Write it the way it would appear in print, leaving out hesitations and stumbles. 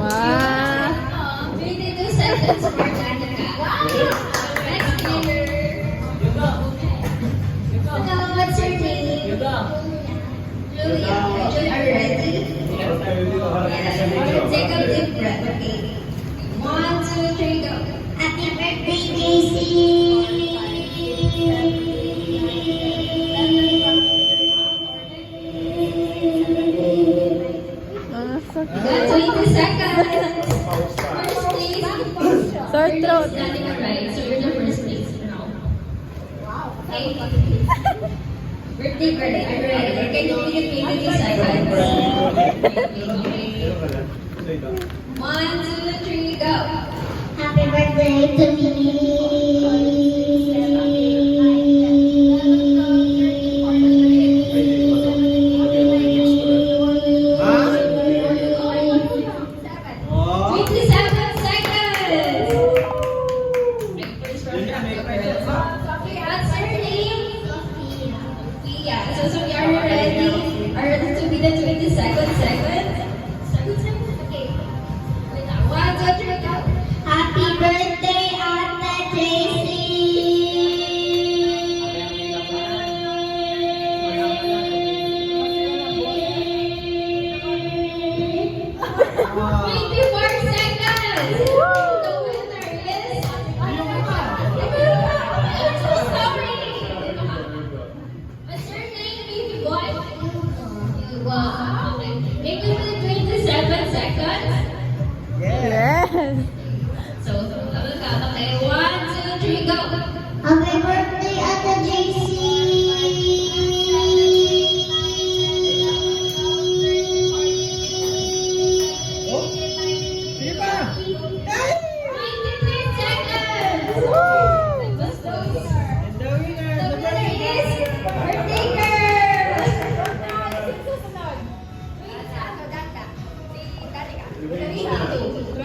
Wow. 22 seconds for Danica. Next year. Hello, what's your name? Julia. Julia, are you ready? Yes. Take a deep breath, okay? 1, 2, 3, go. Happy birthday, JC. So You got 20 seconds. First place. Sore throat. Danica, right? So you're the first place. Okay. Birthday girl, are you ready? Can you give me 22 seconds? Okay. 1, 2, 3, go. Happy birthday to me. Oh. 27 seconds. What's your name? Sophia. So Sophia, are you ready? Are you ready to be the 22nd second? Okay. Wait lang. 1, 2, 3, go. Happy birthday, Ate JC. Ah. 24 seconds! The winner is... I'm so sorry! What's your name, baby boy? Hugo.